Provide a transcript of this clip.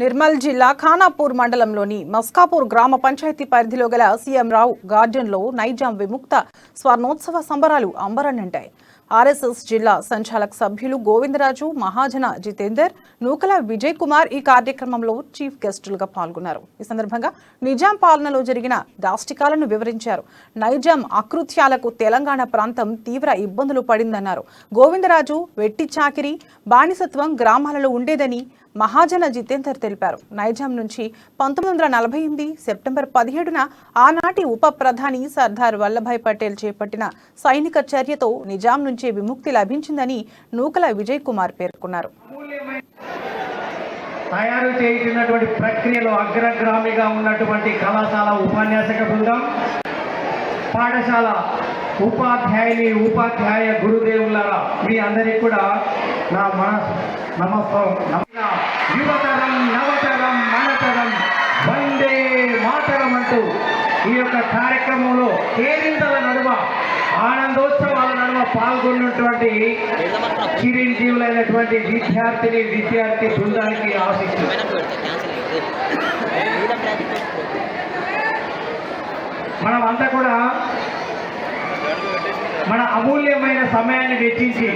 నిర్మల్ జిల్లా ఖానాపూర్ మండలంలోని మస్కాపూర్ గ్రామ పంచాయతీ పరిధిలో గల సీఎం రావు గార్డెన్లో నైజాం విముక్త స్వర్ణోత్సవ సంబరాలు అంబరనంటాయి. ఆర్ఎస్ఎస్ జిల్లా సంచాలక సభ్యులు గోవిందరాజు, మహాజన జితేందర్, నూకల విజయ్ కుమార్ ఈ కార్యక్రమంలో చీఫ్ గెస్టులుగా పాల్గొన్నారు. ఈ సందర్భంగా నిజాం పాలనలో జరిగిన దాష్టికాలను వివరించారు. నైజాం అకృత్యాలకు తెలంగాణ ప్రాంతం తీవ్ర ఇబ్బందులు పడిందన్నారు. గోవిందరాజు వెట్టి చాకిరి, బానిసత్వం గ్రామాలలో ఉండేదని మహాజన జితేందర్ తెలిపారు. నైజాం నుంచి 1948 సెప్టెంబర్ 17న ఆనాటి ఉప ప్రధాని సర్దార్ వల్లభాయ్ పటేల్ చేపట్టిన సైనిక చర్యతో నిజాం నుంచి విముక్తి లభించిందని నూకల విజయ్ కుమార్ పేర్కొన్నారు. తయారు చేస్తున్నటువంటి ప్రక్రియలో అగ్రగామిగా ఉన్నటువంటి కళాశాల ఉపన్యాసక బృందం, పాఠశాల ఉపాధ్యాయ గురుదేవులారా, మీ అందరికీ కూడా నా నమస్కారం. యువతరం, నవతరం, మనతరం, వందే మాతరం అంటూ ఈ యొక్క కార్యక్రమంలో కేరింతల నడుమ, ఆనందోత్సవాల నడుమ పాల్గొన్నటువంటి చిరంజీవులైనటువంటి విద్యార్థి బృందానికి ఆశిస్తుంది. మనమంతా కూడా మన అమూల్యమైన సమయాన్ని వెచ్చించి